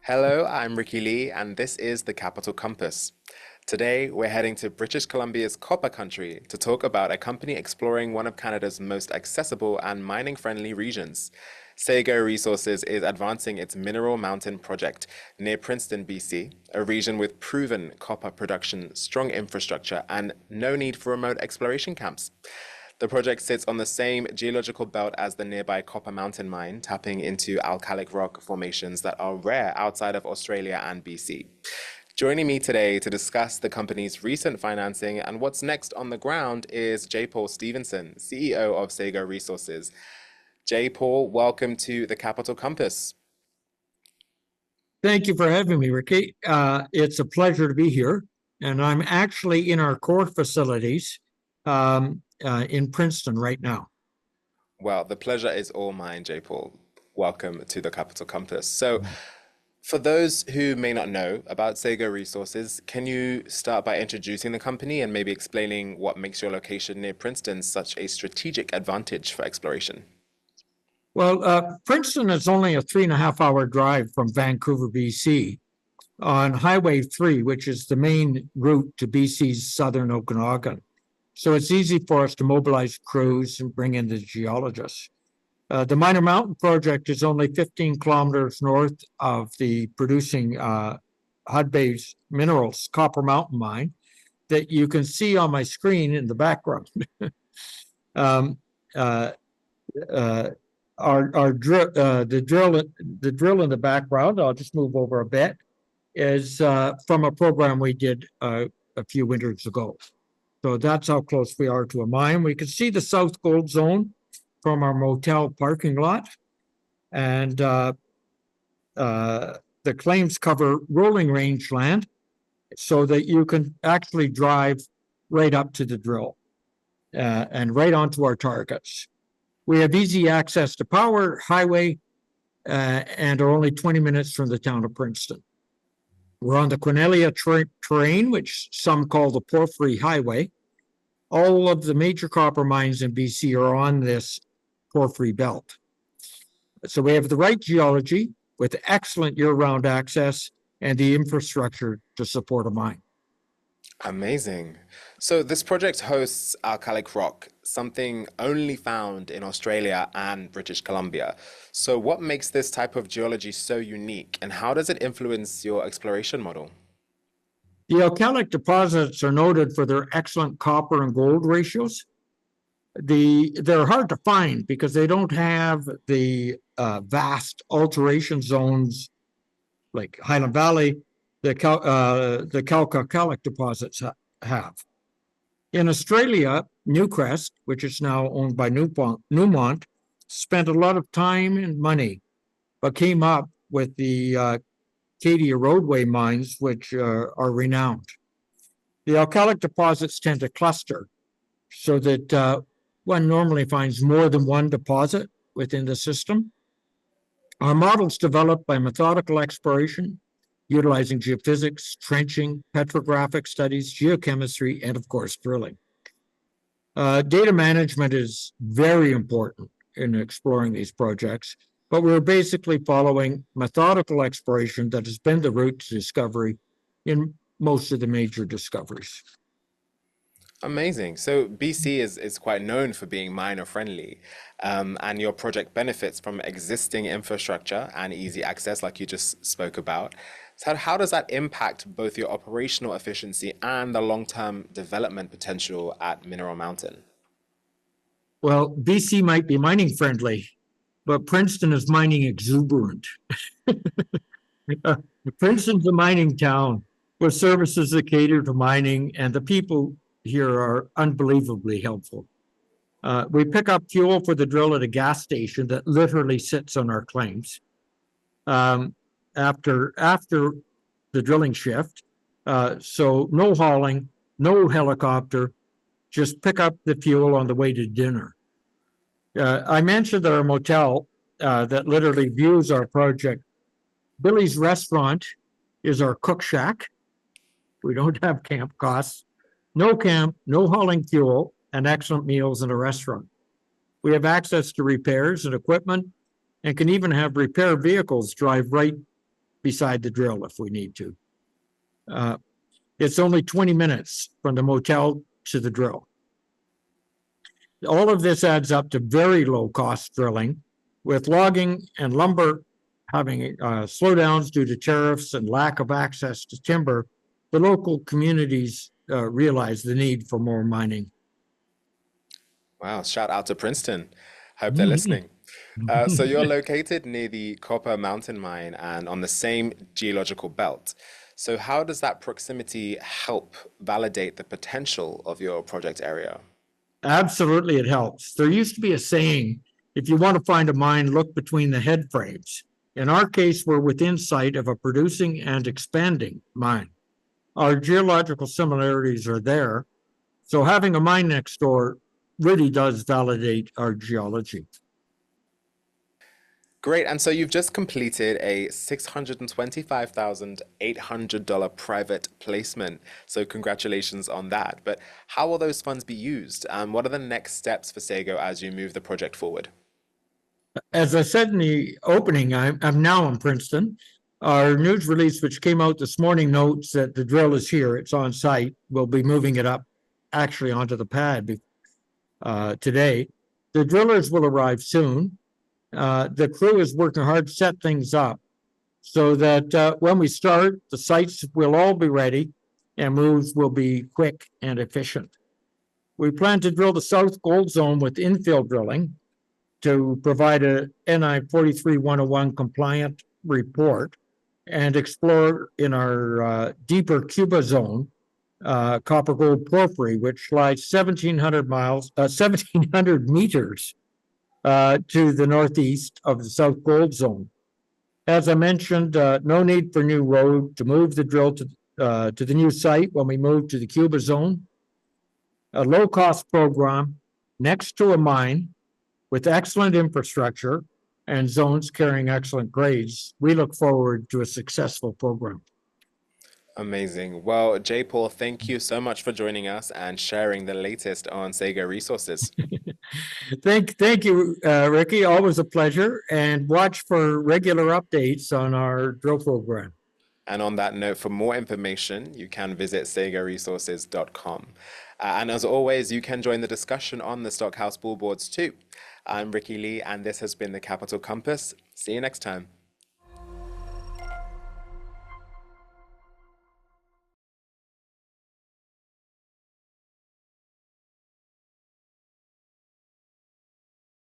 Hello, I'm Ricky Lee, and this is the Capital Compass. Today, we're heading to British Columbia's Copper Country to talk about a company exploring one of Canada's most accessible and mining-friendly regions. Sego Resources is advancing its Mineral Mountain project near Princeton, BC, a region with proven copper production, strong infrastructure, and no need for remote exploration camps. The project sits on the same geological belt as the nearby Copper Mountain mine, tapping into alkalic rock formations that are rare outside of Australia and BC. Joining me today to discuss the company's recent financing and what's next on the ground is J. Paul Stevenson, CEO of Sego Resources. J. Paul, welcome to the Capital Compass. Thank you for having me, Ricky. It's a pleasure to be here. And I'm actually in our core facilities in Princeton right now. Well, the pleasure is all mine, J. Paul. Welcome to the Capital Compass. So, for those who may not know about Sego Resources, can you start by introducing the company and maybe explaining what makes your location near Princeton such a strategic advantage for exploration? Well, Princeton is only a 3.5 hour drive from Vancouver, BC, on Highway 3, which is the main route to BC's southern Okanagan. So it's easy for us to mobilize crews and bring in the geologists. The Miner Mountain project is only 15 kilometers north of the producing Hudbay's Minerals Copper Mountain mine that you can see on my screen in the background. The drill in the background, I'll just move over a bit, is from a program we did a few winters ago. So that's how close we are to a mine. We can see the South Gold Zone from our motel parking lot. And the claims cover rolling range land so that you can actually drive right up to the drill and right onto our targets. We have easy access to power, highway, and are only 20 minutes from the town of Princeton. We're on the Quinella terrain, which some call the Porphyry Highway. All of the major copper mines in BC are on this porphyry belt. So we have the right geology with excellent year-round access and the infrastructure to support a mine. Amazing. So this project hosts alkalic rock, something only found in Australia and British Columbia. So what makes this type of geology so unique, and how does it influence your exploration model? The alkalic deposits are noted for their excellent copper and gold ratios. They're hard to find because they don't have the vast alteration zones like Highland Valley, the calc-alkalic deposits have. In Australia, Newcrest, which is now owned by Newmont, spent a lot of time and money, but came up with the Cadia Roadway mines, which are renowned. The alkalic deposits tend to cluster so that one normally finds more than one deposit within the system. Our models developed by methodical exploration, utilizing geophysics, trenching, petrographic studies, geochemistry, and of course, drilling. Data management is very important in exploring these projects, but we're basically following methodical exploration that has been the route to discovery in most of the major discoveries. Amazing. So BC is quite known for being miner friendly, and your project benefits from existing infrastructure and easy access, like you just spoke about. So how does that impact both your operational efficiency and the long-term development potential at Mineral Mountain? Well, BC might be mining friendly, but Princeton is mining exuberant. Princeton's a mining town with services that cater to mining, and the people here are unbelievably helpful. We pick up fuel for the drill at a gas station that literally sits on our claims. After the drilling shift, so no hauling, no helicopter, just pick up the fuel on the way to dinner. I mentioned that our motel that literally views our project. Billy's Restaurant is our cook shack. We don't have camp costs. No camp, no hauling fuel, and excellent meals in a restaurant. We have access to repairs and equipment and can even have repair vehicles drive right beside the drill if we need to. It's only 20 minutes from the motel to the drill. All of this adds up to very low cost drilling, with logging and lumber having slowdowns due to tariffs and lack of access to timber. The local communities realize the need for more mining. Wow, shout out to Princeton. Hope they're listening. So you're located near the Copper Mountain Mine and on the same geological belt. So how does that proximity help validate the potential of your project area? Absolutely, it helps. There used to be a saying, if you want to find a mine, look between the head frames. In our case, we're within sight of a producing and expanding mine. Our geological similarities are there, so having a mine next door really does validate our geology. Great. And so you've just completed a $625,800 private placement. So congratulations on that. But how will those funds be used? And what are the next steps for Sego as you move the project forward? As I said in the opening, I'm now in Princeton. Our news release, which came out this morning, notes that the drill is here. It's on site. We'll be moving it up actually onto the pad today. The drillers will arrive soon. The crew is working hard to set things up so that when we start, the sites will all be ready and moves will be quick and efficient. We plan to drill the South Gold Zone with infill drilling to provide a NI 43-101 compliant report and explore in our deeper Cuba zone, copper gold porphyry, which lies 1,700 meters to the northeast of the South Gold Zone. As I mentioned, no need for new road to move the drill to the new site when we move to the Cuba zone. A low-cost program next to a mine with excellent infrastructure and zones carrying excellent grades. We look forward to a successful program. Amazing. Well, J. Paul, thank you so much for joining us and sharing the latest on Sego Resources. Thank you, Ricky. Always a pleasure. And watch for regular updates on our drill program. And on that note, for more information, you can visit segoresources.com. And as always, you can join the discussion on the Stockhouse Billboards too. I'm Ricky Lee, and this has been the Capital Compass. See you next time.